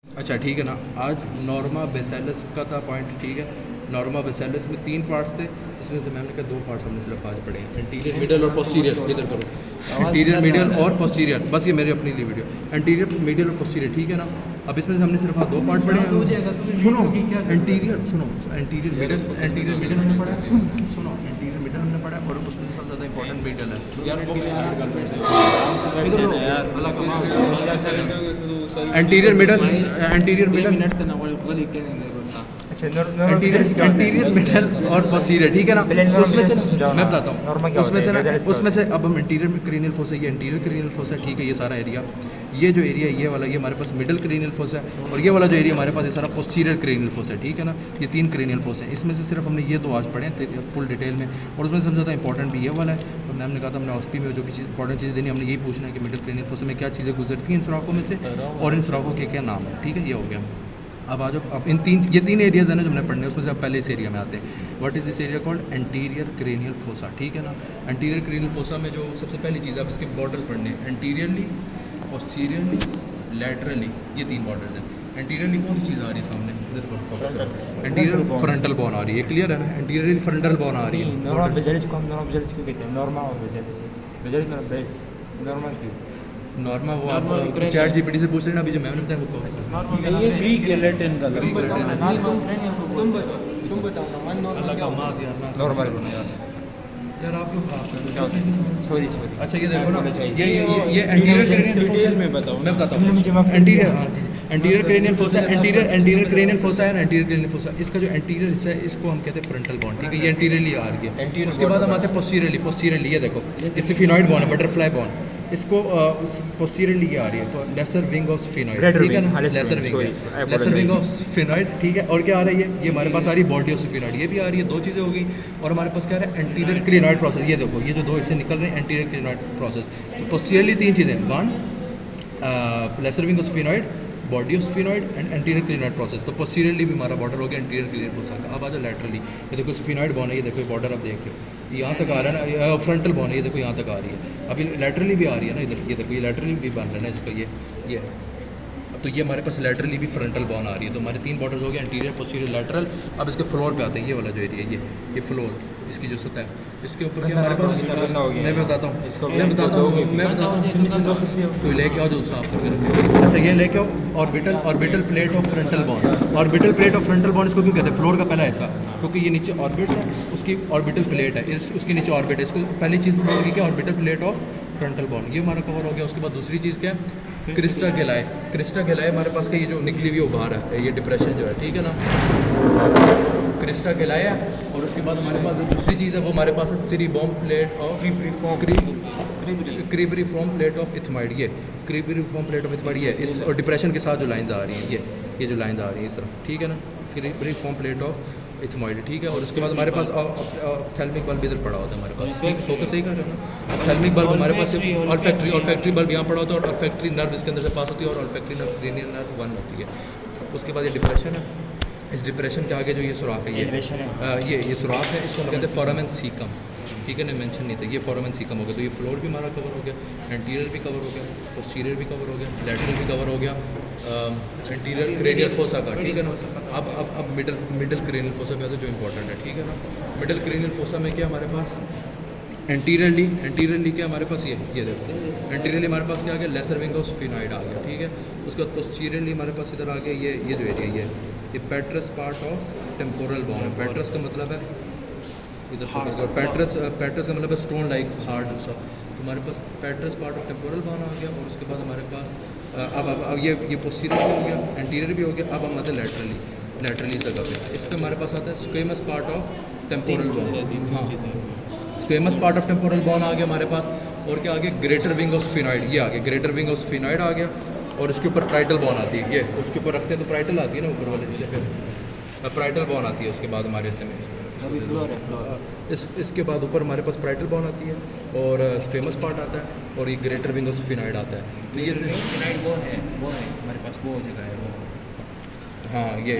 अच्छा ठीक है ना। आज नॉर्मा बेसेलस का था पॉइंट, ठीक है। नॉर्मा बेसेलस में 3 पार्ट्स थे, इसमें से मैंने कहा 2 पार्ट्स हमने सिर्फ आज पढ़े हैं, एंटीरियर मिडल और पोस्टीरियर। इधर करो, एंटीरियर मिडल और पोस्टीरियर, बस ये मेरी अपनी ली वीडियो, एंटीरियर मिडल और पोस्टीरियर, ठीक है ना। अब इसमें से हमने सिर्फ 2 पार्ट पढ़े हैं। सुनो एंटीरियर, सुनो एंटीरियर मिडल हमने पढ़ा है, सुनो एंटीरियर मिडल हमने पढ़ा है, और उसमें से सबसे ज़्यादा इंपॉर्टेंट मिडल है यार, anterior middle, anterior middle, anterior middle और पोस्टीरियर, ठीक है ना। उसमें से मैं बताता हूँ, उसमें से अब हम एंटीरियर में क्रेनियल फोसा, ये एंटीरियर क्रेनियल फोसा है, ठीक है। ये सारा एरिया, ये जो एरिया ये वाला, ये हमारे पास मिडल क्रेनियल फोसा है, और ये वाला जो एरिया हमारे पास ये सारा पोस्टीरियर क्रेनियल फोसा है, ठीक है ना। ये 3 क्रेनियल फोसा है, इसमें से सिर्फ हमने ये 2 आज पढ़े हैं फुल डिटेल में, और उसमें सबसे ज़्यादा इंपॉर्टेंट भी ये वाला है। और मैम ने कहा था हमने ऑस्पी में जो भी चीज़ इंपॉर्टेंट चीज़ें देनी, हमने यही पूछना है कि मिडल क्रेनियल फोसा में क्या चीज़ें गुजरती हैं इन सुराखों में से, और इन सुराखों के क्या नाम है, ठीक है। ये हो गया। अब आ जाओ, अब ये तीन एरियाज़ हैं ना जो हमने पढ़ने हैं, उसमें से अब पहले इस एरिया में आते हैं। What is this area called? Anterior cranial fossa, ठीक है ना। एंटीरियर क्रेनियल फोसा में जो सबसे पहली चीज़ है, अब इसके बॉर्डर्स पढ़ने हैं, एंटीरियरली, पोस्टीरियरली, लैटरली, ये 3 बॉर्डर्स हैं। एंटीरियरली कौन सी चीज़ आ रही है सामने, इधर एंटीरियर फ्रंटल बोन आ रही है, क्लियर है ना। एंटीरियर फ्रंटल बोन आ रही है। नॉर्मल बेसिस को हम नॉर्मल बेसिस क्यों कहते हैं? नॉर्मल और बेसिस, बेसिस मतलब बेस, नॉर्मल क्यों? नॉर्मा वो आप चैट जीपीटी से पूछ लेना, अभी जो मैंने बताया वो कौन सा, ये ग्रीक है, लैटिन का ग्रीक लैटिन है। तुम बताओ ना, मन अल्लाह का माज़ यार, ना नॉर्मल यार आप लोग खराब कर रहे हो। सॉरी अच्छा ये देखो ना, ये एंटीरियर क्रेनियल फोसा, डिटेल में बताओ। मैं बताता हूँ। Anterior cranial fossa, anterior cranial fossa है ना, एंटीरियर क्रेनियल फोसा, इसका जो एंटीरियर हिस्सा है इसको हम कहते हैं फ्रंटल बोन, ठीक है। ये एंटीरियरली आ रही है। उसके बाद हम आते हैं पोस्टीरियरली, पोस्टीरियरली ये देखो, इससे फिनॉइड बोन है, बटरफ्लाई बोन, इसको पोस्टीरियरली ये आ रही है, लेसर विंग ऑफ फिनॉइड, ठीक है ना। लेसर विंग ऑफ फिनॉइड, ठीक है। और क्या आ रही है, ये हमारे पास आ रही है बॉडी ऑफ फिनॉइड, ये भी आ रही है। 2 चीज़ें हो गई, और हमारे पास क्या आ रहा है, एंटीरियर क्लिनॉइड प्रोसेस, ये देखो ये जो 2 हिस्से निकल रहे हैं, एंटीरियर क्लिनॉइड प्रोसेस। तो पोस्टीरियरली 3 चीज़ें, 1 lesser wing of sphenoid, body of sphenoid and anterior clinoid process. तो पोस्टीरियरली भी हमारा बॉर्डर हो गया एंटीरियर क्लिनॉइड प्रोसेस का। अब आ जाओ लैटरली, ये देखो स्फिनॉइड बोन है, ये देखो बॉर्डर आप देख रहे हो, यहाँ तक आ रहा है ना, फ्रंटल बोन है, ये देखो यहाँ तक आ रही है। अभी लैटरली भी आ रही है ना इधर, ये देखो ये लैटरली भी बन रहा है ना इसका, ये तो ये हमारे पास लैटरली भी फ्रंटल बोन आ रही है। तो हमारे 3 बॉर्डर्स हो गए, एंटीरियर, पोस्टीरियर, लैटरल। अब इसके फ्लोर पे आते हैं, ये वाला जो एरिया है, ये फ्लोर, इसकी जो सतह है, इसके ऊपर क्या हमारे पास, मैं बताता हूँ, तो लेके आओ जो साफ करके रखो। अच्छा ये लेके आओ orbital plate of frontal bone. Orbital plate of frontal bone इसको क्यों कहते हैं? फ्लोर का पहला हिस्सा, क्योंकि ये नीचे ऑर्बिट्स है, उसकी ऑर्बिटल प्लेट है, उसके नीचे ऑर्बिट है, इसको पहली चीज़ फ्लोर की क्या, orbital plate of frontal bone, ये हमारा कवर हो गया। उसके बाद दूसरी चीज़ क्या है, क्रिस्टा गेलाए। क्रिस्टा गेलाए हमारे पास का ये जो निकली हुई उभार है, ये डिप्रेशन जो है, ठीक है ना, क्रिस्टा गेलाए। और उसके बाद हमारे पास जो दूसरी चीज़ है वो हमारे पास है सीरीबॉम प्लेट ऑफ क्रीबरीफॉर्म प्लेट ऑफ इथमाइड, ये क्रीबरीफॉर्म प्लेट ऑफ इथमाइड, ये इस और डिप्रेशन के साथ जो लाइंस आ रही हैं, ये जो लाइंस आ रही हैं इस तरह, ठीक है ना, क्रीबरीफॉर्म प्लेट ऑफ इथमाइड, ठीक है। और उसके बाद हमारे पास ऑप्थेल्मिक बल्ब इधर पड़ा होता है हमारे पास, ठीक, फोकस सही कर रहे हो ना। ऑप्थेल्मिक बल्ब हमारे पास ऑल्फैक्टरी बल्ब यहाँ पड़ा होता है, और ऑल्फैक्टरी नर्व इसके अंदर से पास होती है, और ऑल्फैक्टरी नर्व क्रेनियल नर्व 1 होती है। उसके बाद ये डिप्रेशन है, इस डिप्रेशन के आगे जो ये सुराख है, ये सुराख है, इसको हम कहते हैं फोरामेन सीकम, ठीक है ना, मेंशन नहीं था, ये फोरामेन सीकम हो गया। तो ये फ्लोर भी हमारा कवर हो गया, एंटीरियर भी कवर हो गया, पोस्टीरियर भी कवर हो गया, लैटरल भी कवर हो गया, एंटीरियर क्रेनियल फोसा का, ठीक है ना। अब मिडल क्रेनियल फोसा पे आता है जो इंपॉर्टेंट है, ठीक है ना। मिडल क्रेनियल फोसा में क्या हमारे पास, एंटीरियरली क्या हमारे पास, ये देखो एंटीरियरली हमारे पास क्या आ गया, लेसर विंग ऑफ फिनॉइड आ गया, ठीक है। उसके बाद पोस्टीरियरली हमारे पास इधर आ गया ये जो एरिया, ये पेट्रस पार्ट ऑफ टेम्पोरल बोन है। पेट्रस का मतलब है इधर पेट्रस का मतलब है स्टोन लाइक हार्ड सब। तो हमारे पास petrous part of temporal bone आ गया। और उसके बाद हमारे पास अब ये पोस्टीरियर भी हो गया, एंटीरियर भी हो गया। अब हम आते हैं लैटरली जगह पे, इस पर हमारे पास आता है squamous part of temporal bone, हाँ squamous part of temporal bone आ गया हमारे पास। और क्या आ गया, ग्रेटर विंग ऑफ स्फिनॉइड, ये आ गया ग्रेटर विंग ऑफ स्फिनॉइड आ गया। और इसके ऊपर प्राइटल बोन आती है, ये उसके ऊपर रखते हैं तो प्राइटल आती है ना ऊपर वाले हिस्से पे, प्राइटल बोन आती है। उसके बाद हमारे हिस्से में इसके बाद ऊपर हमारे पास प्राइटल बोन आती है, और स्क्वेमस पार्ट आता है, और ये ग्रेटर विंग ऑफ स्फिनॉइड आता है। तो ये वो है हमारे पास, वो जगह है वो हाँ ये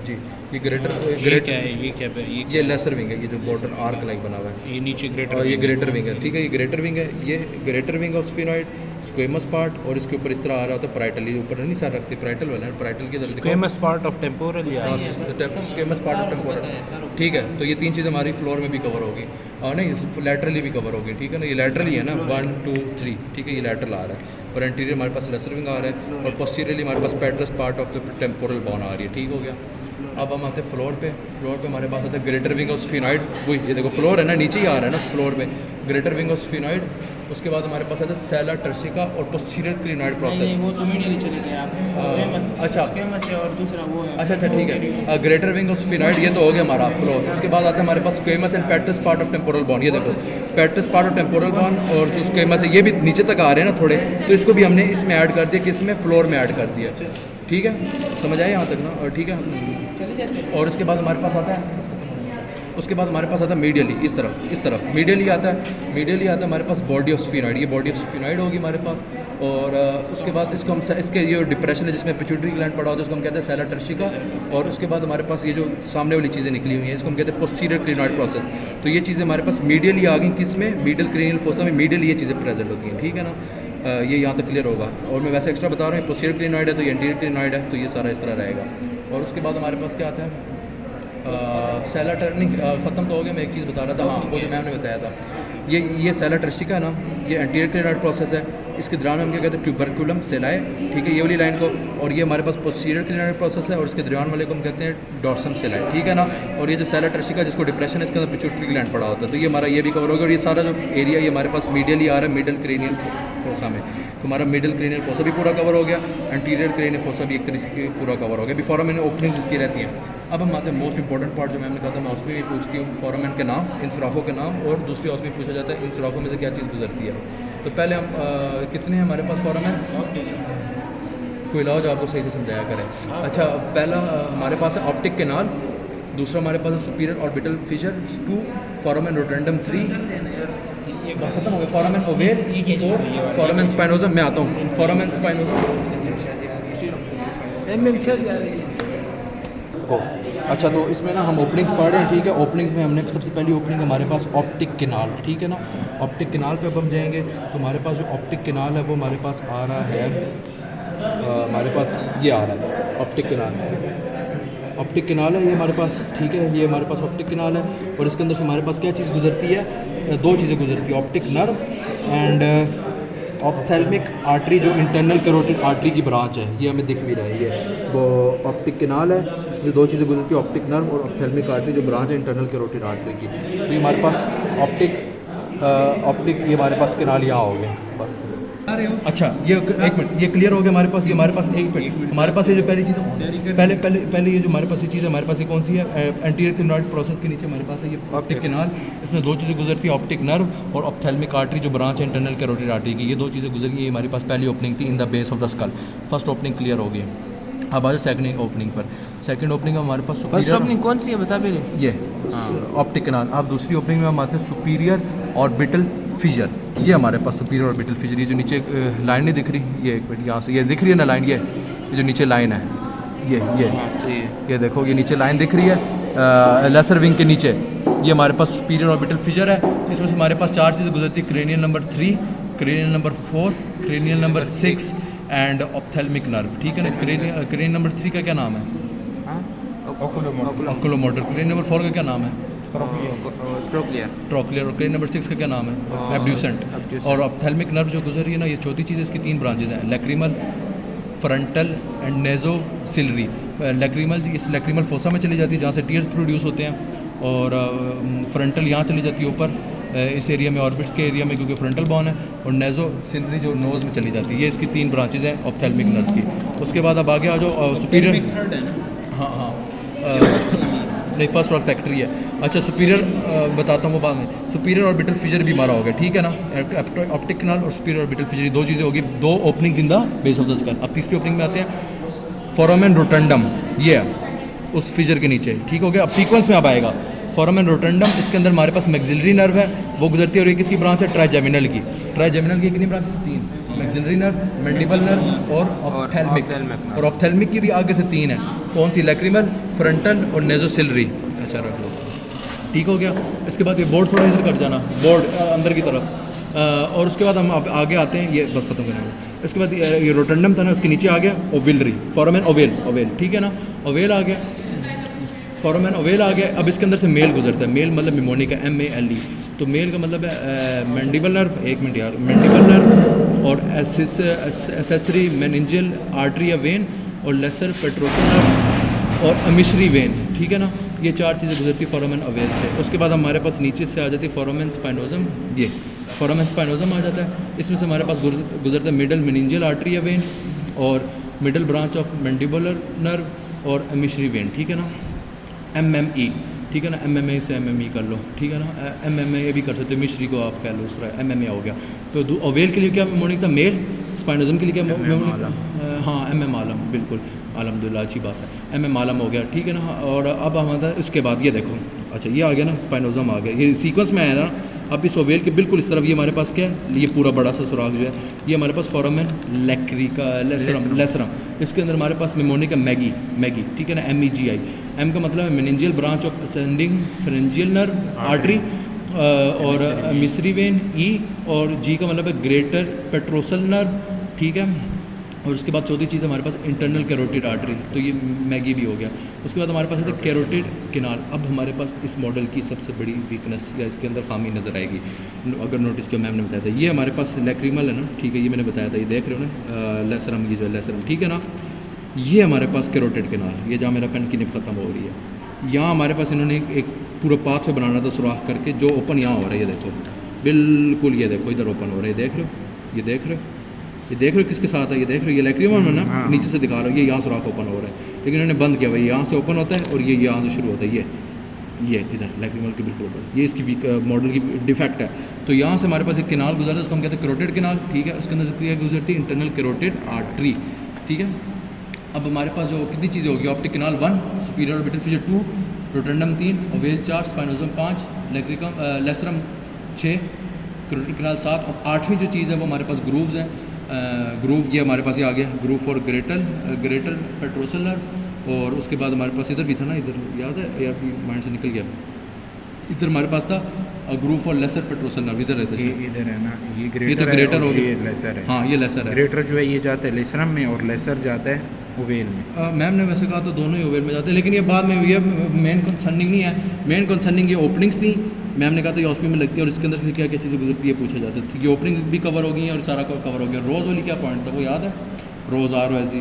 जी ये ग्रेटर ये क्या है, ये क्या है, ये लेसर विंग है, ये जो बॉर्डर आर्क लाइक बना हुआ है, ये नीचे और ग्रेटर ये ग्रेटर विंग है, ठीक है, ये ग्रेटर विंग है, ये greater wing of sphenoid squamous part, और इसके ऊपर इस तरह आ रहा होता है प्राइटल, ये ऊपर नहीं सर रखते प्राइटल वाला है, प्राइटल की तरफ फेमस पार्ट ऑफ टेम्पोरल या स्क्वेमस पार्ट ऑफ टेम्पोरल, ठीक है। तो ये तीन चीज़ें हमारी फ्लोर में भी कवर होगी और नहीं लैटरली भी कवर होगी, ठीक है ना, ये लैटरली है ना 1 2 3, ठीक है, ये लैटरल आ रहा है, और एंटीरियर हमारे पास लेसर विंग आ रहा है, और पोस्टीरियरली हमारे पास petrous part of the temporal bone आ रही है, ठीक हो गया। अब हम आते हैं फ्लोर पे हमारे पास आता है ग्रेटर विंग ऑफ स्फीनॉइड, वही ये देखो फ्लोर है ना, नीचे ही आ रहा है ना फ्लोर पे ग्रेटर विंग ऑफ स्फीनॉइड। उसके बाद हमारे पास आता है सेला टर्सिका और पोस्टीरियर क्लिनॉइड प्रोसेस। वो तो मीडियली चले गए आप, अच्छा स्क्वेमस है और दूसरा वो है। अच्छा ठीक है, ग्रेटर विंग ऑफ स्फीनॉइड ये तो हो गया हमारा फ्लोर। उसके बाद आता है हमारे पास squamous and petrous part of temporal bone, ये देखो petrous part of temporal bone, और जो स्क्वेमस है ये भी नीचे तक आ रहे हैं ना थोड़े, तो इसको भी हमने इसमें ऐड कर दिया, किसमें फ्लोर में ऐड कर दिया, ठीक है, समझ आए यहाँ तक ना, और ठीक है। और उसके बाद हमारे पास आता है मीडियली इस तरफ मीडियली आता है हमारे पास बॉडी ऑफ स्फीनॉइड, ये बॉडी ऑफ स्फीनॉइड होगी हमारे पास। और उसके बाद इसको हम इसके ये डिप्रेशन है जिसमें पिट्यूटरी ग्लैंड पड़ा होता है, उसको हम कहते हैं सेला टर्सिका। और उसके बाद हमारे पास ये जो सामने वाली चीज़ें निकली हुई हैं इसको हम कहते हैं पोस्टीरियर क्लिनॉइड प्रोसेस। तो ये चीज़ें हमारे पास मीडियली आ गई, किसमें, मिडिल क्रेनियल फोसा में मीडियली ये चीज़ें प्रेजेंट होती हैं, ठीक है ना। ये यहाँ तक क्लियर होगा। और मैं वैसे एक्स्ट्रा बता रहा हूँ, पोस्टीरियर क्लिनॉइड है तो ये एंटीरियर क्लिनॉइड है, तो ये सारा इस तरह रहेगा। और उसके बाद हमारे पास क्या आता है, सेला टर्निंग ख़त्म तो हो गया, मैं एक चीज़ बता रहा था, हाँ वो जो मैम ने बताया था, ये सेला टर्सिका है ना, ये एंटीरियर क्लिनॉइड प्रोसेस है। इसके दौरान हम क्या कहते हैं ट्यूबरकुलम सेलाए, ठीक है, ये वाली लाइन को, और ये हमारे पास पोस्टीरियर क्लिनॉइड प्रोसेस है, और इसके दौरान वाले को हम कहते हैं डॉर्सम सेलाए, ठीक है ना। और ये जो सेला टर्सिका जिसको डिप्रेशन है, इसके अंदर पिट्यूटरी ग्लैंड पड़ा होता है, तो ये हमारा ये भी कवर होगा। और ये सारा जो एरिया ये हमारे पास मीडियली आ रहा है, मिडिल क्रेनियल फोसा में, तो हमारा मिडिल क्रेनियल फोसा भी पूरा कवर हो गया, एंटीरियर क्रेनियल फोसा भी एक तरीके से पूरा कवर हो गया। अभी फोरामेन ओपनिंग जिसकी रहती हैं। अब हम आते हैं मोस्ट इंपॉर्टेंट पार्ट, जो मैंने कहा था, मैं उसमें भी पूछती हूँ फोरामेन के नाम, इन सुराखों के नाम, और दूसरी उसमें पूछा जाता है इन सुराखों में से क्या चीज़ गुजरती है। तो पहले हम कितने हैं हमारे पास फोरामेन, कोई लाओ जो आपको सही से समझाया करें। अच्छा, पहला हमारे पास है ऑप्टिक केनाल, दूसरा हमारे पास है सुपीरियर ऑर्बिटल फिशर 2, फोरामेन रोटेंडम 3, खत्म हो गया, फोरामेन ओवेल 4, फोरामेन स्पाइनोसा। मैं आता हूँ फोरामेन स्पाइनोसा को। अच्छा, तो इसमें ना हम ओपनिंग्स पढ़ रहे हैं, ठीक है। ओपनिंग्स में हमने सबसे पहली ओपनिंग हमारे पास ऑप्टिक केनाल, ठीक है ना। ऑप्टिक केनाल पे अब हम जाएंगे, तो हमारे पास जो ऑप्टिक केनाल है वो हमारे पास आ रहा है, हमारे पास ये आ रहा है ऑप्टिक केनाल। ऑप्टिक केनाल है ये हमारे पास, ठीक है, ये हमारे पास ऑप्टिक केनाल है। और इसके अंदर से हमारे पास क्या चीज़ गुजरती है, दो चीज़ें गुजरती है, optic nerve and ophthalmic artery, जो इंटरनल कैरोटिड आर्टरी की ब्रांच है, ये हमें दिख भी रही है, वो ऑप्टिक केनाल है। इसमें दो चीज़ें गुजरती है, ऑप्टिक नर्व और ऑप्थेल्मिक आर्टरी, जो ब्रांच है इंटरनल कैरोटिड आर्टरी की। तो ये हमारे पास ऑप्टिक ये हमारे पास केनाल यहाँ हो गए। अच्छा, ये एक मिनट, ये क्लियर हो गया हमारे पास। ये हमारे पास एक मिनट, हमारे पास ये जो पहली चीज़ पहले ये जो हमारे पास ये चीज़ है, हमारे पास ये कौन सी है, एंटीरियर क्लिनॉइड प्रोसेस के नीचे हमारे पास है ये ऑप्टिक केनाल। इसमें दो चीज़ें गुजरती है, ऑप्टिक नर्व और ऑप्थेल्मिक आर्टरी, जो ब्रांच है इंटरनल कैरोटिड आर्टरी की। ये दो चीज़ें गुजर गई, ये हमारी पास पहली ओपनिंग थी in the base of the skull. First opening clear हो गई। अब आ जाए सेकंड ओपनिंग पर। सेकंड ओपनिंग में हमारे पास फर्स्ट ओपनिंग कौन सी है बता भी रहे, ये ऑप्टिक केनाल। अब दूसरी ओपनिंग में हम आते हैं सुपीरियर ऑर्बिटल फिशर। ये हमारे पास सुपीरियर ऑर्बिटल फिशर, ये जो नीचे लाइन नहीं दिख रही, ये एक मिनट यहाँ से ये दिख रही है ना लाइन, ये जो नीचे लाइन है, ये देखो, ये नीचे लाइन दिख रही है लेसर विंग के नीचे, ये हमारे पास सुपीरियर ऑर्बिटल फिशर है। इसमें से हमारे पास चार चीज़ें गुजरती है, cranial number 3, cranial number 4, cranial number 6 and ophthalmic nerve, ठीक है ना। क्रेनियल नंबर 3 का क्या नाम है, ऑक्यूलोमोटर। क्रेनियल नंबर 4 का क्या नाम है, ट्रोक्लियर। और क्रेनियल नंबर 6 का क्या नाम है, एब्ड्यूसेंट। और ऑप्थेल्मिक नर्व जो गुजर रही है ना, ये चौथी चीज़ है, इसकी 3 ब्रांचेज हैं, lacrimal, frontal and nasociliary. Lacrimal इस लैक्रिमल फोसा में चली जाती है, जहाँ से टीयर्स प्रोड्यूस होते हैं, और फ्रंटल यहाँ चली जाती है ऊपर इस एरिया में, ऑर्बिट्स के एरिया में, क्योंकि फ्रंटल बोन है। और नेजो सिलरी जो नोज़ में चली जाती है। ये इसकी 3 ब्रांचेज हैं ऑप्थेल्मिक नर्व की। उसके बाद अब आगे आ जाओ सुपीरियर, हाँ नहीं, फर्स्ट और फैक्ट्री है। अच्छा, सुपीरियर बताता हूँ वो बाद में। सुपीरियर ऑर्बिटल फिशर भी हमारा होगा, ठीक है ना। ऑप्टिक केनाल और सुपीरियर ऑर्बिटल फिशर, दो चीज़ें होगी, दो openings in the base of the skull. अब तीसरी ओपनिंग में आते हैं, फोरामेन रोटेंडम, ये उस फिशर के नीचे, ठीक हो गया। अब सीक्वेंस में अब आएगा फोरामेन रोटेंडम, इसके अंदर हमारे पास मैक्सिलरी नर्व है, वो गुजरती है, और ये किसकी ब्रांच है, ट्राइजेमिनल की। ट्राइजेमिनल की कितनी branches, 3, maxillary nerve, mandible nerve और ऑप्थेल्मिक। ophthalmic nerve। और ऑप्थेल्मिक की भी आगे से 3 है, कौन सी? लैक्रिमल, फ्रंटल और नेजोसिलरी। अच्छा रख लो, ठीक हो गया। इसके बाद ये बोर्ड थोड़ा इधर कर जाना, बोर्ड अंदर की तरफ। और उसके बाद हम आगे आते हैं, ये बस खत्म करने वाला। इसके बाद ये रोटंडम था ना, उसके नीचे आ गया ओविलरी, फोरामेन ओवेल, ओवेल ठीक है ना, ओवेल आ गया, फोरामेन ओवेल आ गया। अब इसके अंदर से मेल गुजरता है, मेल मतलब निमोनिक है, MALE। तो मेल का मतलब है मैंडिबल नर्व, एक मिनट यार, मैंडिबल नर्व और एसेसरी मेनिंजियल आर्टरी या वेन और लेसर पेट्रोसल नर्व और अमिशरी वेन, ठीक है ना। ये 4 चीज़ें गुजरती फोरामेन ओवेल से। उसके बाद हमारे पास नीचे से आ जाती है फोरामेन स्पाइनोजम, ये फोरामेन स्पाइनोजम आ जाता है। इसमें से हमारे पास गुजरता है मिडल मेनिंजियल आर्टरी या वेन और middle branch of mandibular nerve और अमिशरी वेन, ठीक है ना। MME, ठीक है ना, MMA से MME कर लो, ठीक है ना। MMA भी कर सकते हो, मिश्री को आप कह लो, उस तरह MMA हो गया। तो ओवेल के लिए क्या मोनिक था? मेल। स्पाइनोजम के लिए क्या मोनिक? हाँ, MM आलम, बिल्कुल, अल्हम्दुलिल्लाह, अच्छी बात है, MM आलम हो गया, ठीक है ना। और अब हमारा इसके बाद ये देखो, अच्छा ये आ गया ना, स्पाइनोजम आ गया, ये सीक्वेंस में है ना। अब इस ओवेल के बिल्कुल इस तरफ ये हमारे पास क्या है, ये पूरा बड़ा सा सुराख जो है, ये हमारे पास फोरामेन लैक्रिका लेसरम। इसके अंदर हमारे पास निमोनिक है मैगी, ठीक है ना, MEGI। M का मतलब है meningeal branch of ascending pharyngeal nerve artery और मिसरी वेन, E। और G का मतलब है ग्रेटर पेट्रोसल नर्व, ठीक है। और उसके बाद चौथी चीज़ हमारे पास इंटरनल कैरोटिड आर्टरी, तो ये मैगी भी हो गया। उसके बाद हमारे पास है कैरोटिड किनाल। अब हमारे पास इस मॉडल की सबसे बड़ी वीकनेस या इसके अंदर खामी नज़र आएगी, अगर नोटिस किया, मैम ने बताया था। ये हमारे पास लैक्रिमल है ना, ठीक है, ये मैंने बताया था, ये देख रहे हो ना, लेसरम, ये जो है लेसरम, ठीक है ना। ये हमारे पास कैरोटिड किनाल, ये जहाँ मेरा पेन की निब ख़त्म हो रही है, यहाँ हमारे पास इन्होंने एक पूरा पाथ पे बनाना था सुराख करके, जो ओपन यहाँ हो रहा है, ये देखो बिल्कुल, ये देखो इधर ओपन हो रहा है, देख रहे हो, ये देख रहे हो, ये देख रहे हो किसके साथ है, ये देख रहे हो, ये लैक्रिमल में ना, नीचे से दिखा रहा हूँ, ये यहाँ सुराख ओपन हो रहा है, लेकिन इन्होंने बंद किया भाई, यहाँ से ओपन होता है और ये यहाँ से शुरू होता है, ये इधर लैक्रिमल के बिल्कुल ऊपर, ये इसकी मॉडल की डिफेक्ट है। तो यहाँ से हमारे पास एक किनाल गुजरता है, उसको हम कहते हैं कैरोटिड किनाल, ठीक है। उसके अंदर क्या गुजरती है? इंटरनल कैरोटिड आर्टरी, ठीक है। अब हमारे पास जो कितनी चीज़ें होगी, optic canal 1, superior orbital fissure 2, rotundum 3, ovale 4, spinosum 5, lacerum 6, carotid canal 7 और 8वीं जो चीज़ है वो हमारे पास ग्रूव्स हैं। ग्रूव ये हमारे पास ये आ गया, groove for greater petrosal nerve. और उसके बाद हमारे पास इधर भी था ना, इधर याद है या फिर माइंड से निकल गया, इधर हमारे पास था groove for lesser petrosal nerve, इधर रहता है, इधर है ना, ये तो ग्रेटर हो गया, लेसर है। हाँ ये लेसर है। ग्रेटर जो है ये जाता है लेसरम में और लेसर जाता है ओवेल में। मैम ने वैसे कहा तो दोनों ही ओवेल में जाते हैं, लेकिन ये बाद में ये मेन कंसर्निंग नहीं है। मेन कंसर्निंग ये ओपनिंग्स थी, मैम ने कहा था ये ऑस्मी में लगती है और इसके अंदर से क्या क्या चीज़ें गुजरती है पूछा जाता है। ये ओपनिंग्स भी कवर हो गई हैं और सारा कवर हो गया। रोज़ वाली क्या पॉइंट था वो याद है? रोज़ आर एस